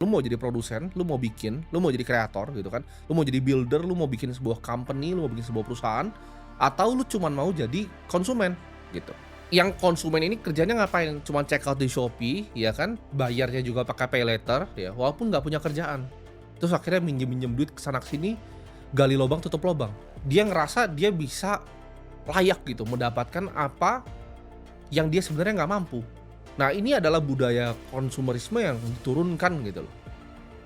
Lu mau jadi produsen, lu mau bikin, lu mau jadi kreator gitu kan, lu mau jadi builder, lu mau bikin sebuah company, lu mau bikin sebuah perusahaan, atau lu cuman mau jadi konsumen gitu. Yang konsumen ini kerjanya ngapain? Cuman check out di Shopee, ya kan, bayarnya juga pakai pay later ya, walaupun nggak punya kerjaan. Terus akhirnya minjem-minjem duit ke sana ke sini, gali lobang tutup lobang. Dia ngerasa dia bisa layak gitu mendapatkan apa yang dia sebenarnya nggak mampu. Nah, ini adalah budaya konsumerisme yang diturunkan gitu loh,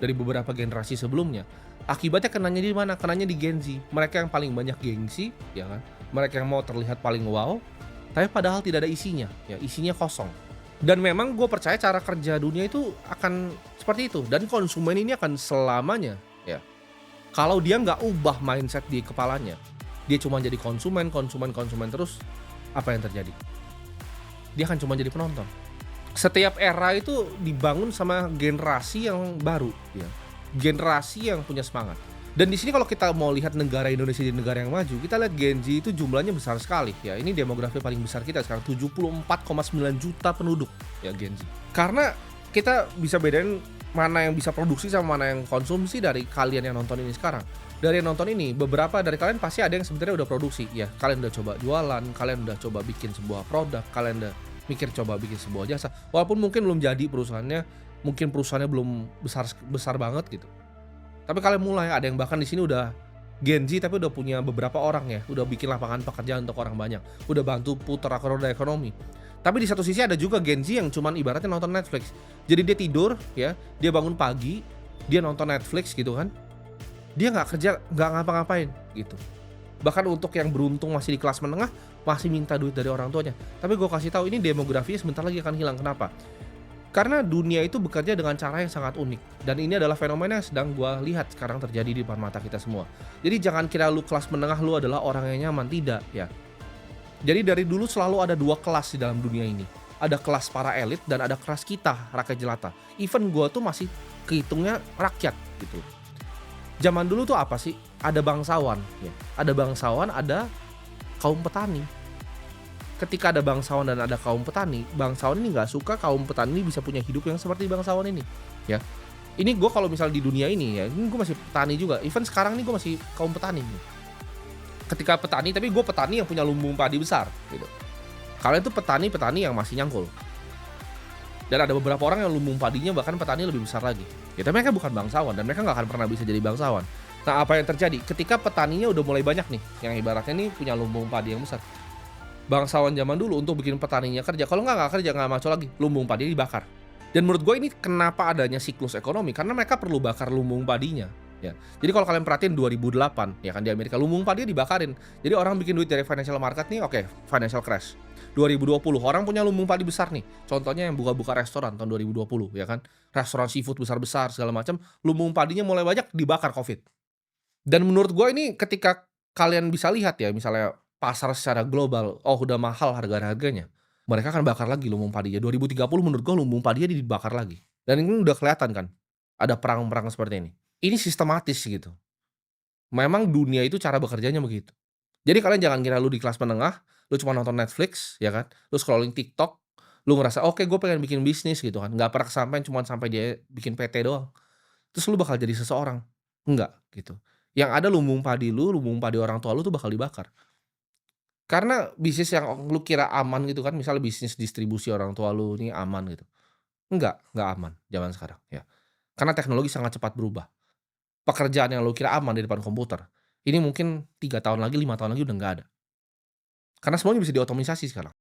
dari beberapa generasi sebelumnya. Akibatnya kenanya di mana? Kenanya di Gen Z. Mereka yang paling banyak gengsi, ya kan? Mereka yang mau terlihat paling wow, tapi padahal tidak ada isinya, ya isinya kosong. Dan memang gue percaya cara kerja dunia itu akan seperti itu, dan konsumen ini akan selamanya, ya. Kalau dia nggak ubah mindset di kepalanya, dia cuma jadi konsumen, konsumen, konsumen terus, apa yang terjadi? Dia akan cuma jadi penonton. Setiap era itu dibangun sama generasi yang baru, ya. Generasi yang punya semangat. Dan di sini kalau kita mau lihat negara Indonesia di negara yang maju, kita lihat Gen Z itu jumlahnya besar sekali, ya. Ini demografi paling besar kita sekarang 74,9 juta penduduk, ya Gen Z. Karena kita bisa bedain mana yang bisa produksi sama mana yang konsumsi dari kalian yang nonton ini sekarang. Dari yang nonton ini, beberapa dari kalian pasti ada yang sebenarnya udah produksi, ya. Kalian udah coba jualan, kalian udah coba bikin sebuah produk, kalian udah mikir coba bikin sebuah jasa. Walaupun mungkin belum jadi perusahaannya, mungkin perusahaannya belum besar besar banget gitu. Tapi kalian mulai, ada yang bahkan di sini udah Gen Z tapi udah punya beberapa orang ya, udah bikin lapangan pekerjaan untuk orang banyak, udah bantu putar roda ekonomi. Tapi di satu sisi ada juga Gen Z yang cuman ibaratnya nonton Netflix. Jadi dia tidur ya, dia bangun pagi, dia nonton Netflix gitu kan. Dia nggak kerja, nggak ngapa-ngapain gitu. Bahkan untuk yang beruntung masih di kelas menengah, masih minta duit dari orang tuanya. Tapi gue kasih tahu ini demografinya sebentar lagi akan hilang. Kenapa? Karena dunia itu bekerja dengan cara yang sangat unik, dan ini adalah fenomena yang sedang gua lihat sekarang terjadi di depan mata kita semua. Jadi jangan kira lu kelas menengah lu adalah orang yang nyaman, tidak ya. Jadi dari dulu selalu ada dua kelas di dalam dunia ini. Ada kelas para elit dan ada kelas kita, rakyat jelata. Even gua tuh masih kehitungnya rakyat gitu. Zaman dulu tuh apa sih? Ada bangsawan ya. Ada bangsawan, ada kaum petani. Ketika ada bangsawan dan ada kaum petani, bangsawan ini nggak suka kaum petani bisa punya hidup yang seperti bangsawan ini, ya. Ini gue kalau misal di dunia ini ya, ini gue masih petani juga. Even sekarang ini gue masih kaum petani. Ketika petani, tapi gue petani yang punya lumbung padi besar, gitu. Kalian tuh petani-petani yang masih nyangkul. Dan ada beberapa orang yang lumbung padinya bahkan petani lebih besar lagi. Ya, tapi mereka bukan bangsawan dan mereka nggak akan pernah bisa jadi bangsawan. Nah, apa yang terjadi? Ketika petaninya udah mulai banyak nih, yang ibaratnya nih punya lumbung padi yang besar. Bangsawan zaman dulu untuk bikin petaninya kerja, kalau nggak kerja, nggak maco lagi, lumbung padi dibakar. Dan menurut gue ini kenapa adanya siklus ekonomi, karena mereka perlu bakar lumbung padinya, ya. Jadi kalau kalian perhatiin 2008, ya kan di Amerika lumbung padi dibakarin. Jadi orang bikin duit dari financial market nih, oke, financial crash. 2020 orang punya lumbung padi besar nih. Contohnya yang buka-buka restoran tahun 2020, ya kan. Restoran seafood besar-besar segala macam, lumbung padinya mulai banyak dibakar Covid. Dan menurut gue ini ketika kalian bisa lihat ya, misalnya pasar secara global, oh udah mahal harganya, mereka akan bakar lagi lumbung padinya. 2030 menurut gue lumbung padinya dibakar lagi. Dan ini udah kelihatan kan, ada perang-perang seperti ini. Ini sistematis gitu. Memang dunia itu cara bekerjanya begitu. Jadi kalian jangan kira lu di kelas menengah, lu cuma nonton Netflix, ya kan, lu scrolling TikTok, lu ngerasa, "Oke, gue pengen bikin bisnis," gitu kan, nggak pernah kesampean cuman sampai dia bikin PT doang. Terus lu bakal jadi seseorang. Enggak, gitu. Yang ada lumbung padi lu, lumbung padi orang tua lu tuh bakal dibakar. Karena bisnis yang lu kira aman gitu kan, misalnya bisnis distribusi orang tua lu ini aman gitu. Enggak aman zaman sekarang, ya. Karena teknologi sangat cepat berubah. Pekerjaan yang lu kira aman di depan komputer, ini mungkin 3 tahun lagi, 5 tahun lagi udah nggak ada. Karena semuanya bisa diotomatisasi sekarang.